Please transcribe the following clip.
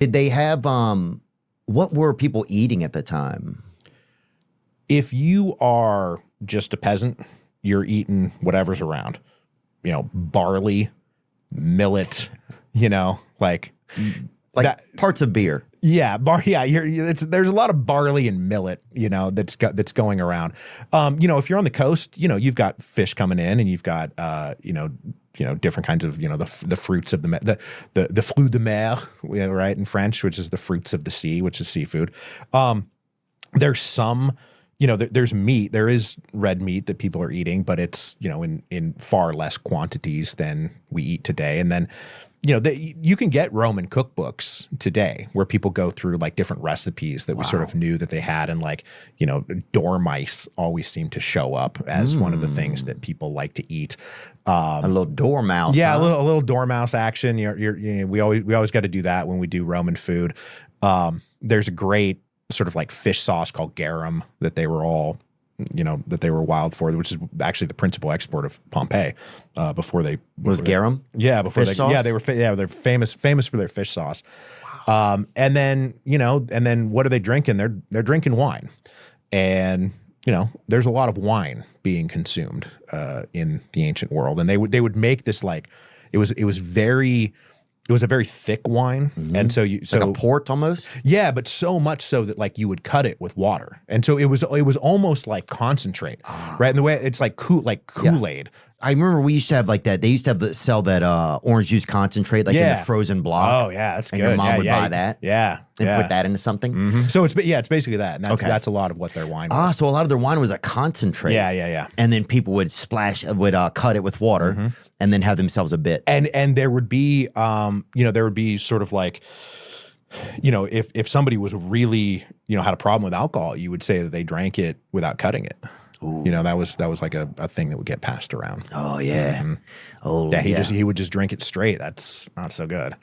Did they have, what were people eating at the time? If you are just a peasant, you're eating whatever's around, barley, millet, like that, parts of beer. Yeah, there's a lot of barley and millet, that's going around. If you're on the coast, you've got fish coming in, and you've got different kinds of the fruits of the fruits de mer, right, in French, which is the fruits of the sea, which is seafood. There's some. There's meat. There is red meat that people are eating, but it's, in far less quantities than we eat today. And then, you can get Roman cookbooks today where people go through like different recipes that we sort of knew that they had. And like, dormice always seem to show up as one of the things that people like to eat. A little dormouse. Yeah, huh? a little dormouse action. We always got to do that when we do Roman food. There's a great sort of like fish sauce called garum that they were all, that they were wild for, which is actually the principal export of Pompeii. Garum? Yeah, before fish sauce? Yeah, they're famous for their fish sauce. Wow. And then what are they drinking? They're drinking wine, and there's a lot of wine being consumed in the ancient world, and they would make this like it was a very thick wine, and so like a port almost. Yeah, but so much so that like you would cut it with water, and so it was almost like concentrate, right? And the way it's like Kool-Aid. I remember we used to have like that. They used to sell that orange juice concentrate in the frozen block. Oh yeah, that's good. And your mom would buy that. Yeah, and put that into something. Mm-hmm. So it's basically that, and that's a lot of what their wine was. So a lot of their wine was a concentrate. Yeah. And then people would cut it with water. And then have themselves a bit. And there would be, sort of like, if somebody was really, had a problem with alcohol, you would say that they drank it without cutting it. Ooh. That was like a thing that would get passed around. Oh yeah. Mm-hmm. Oh yeah. He would just drink it straight. That's not so good.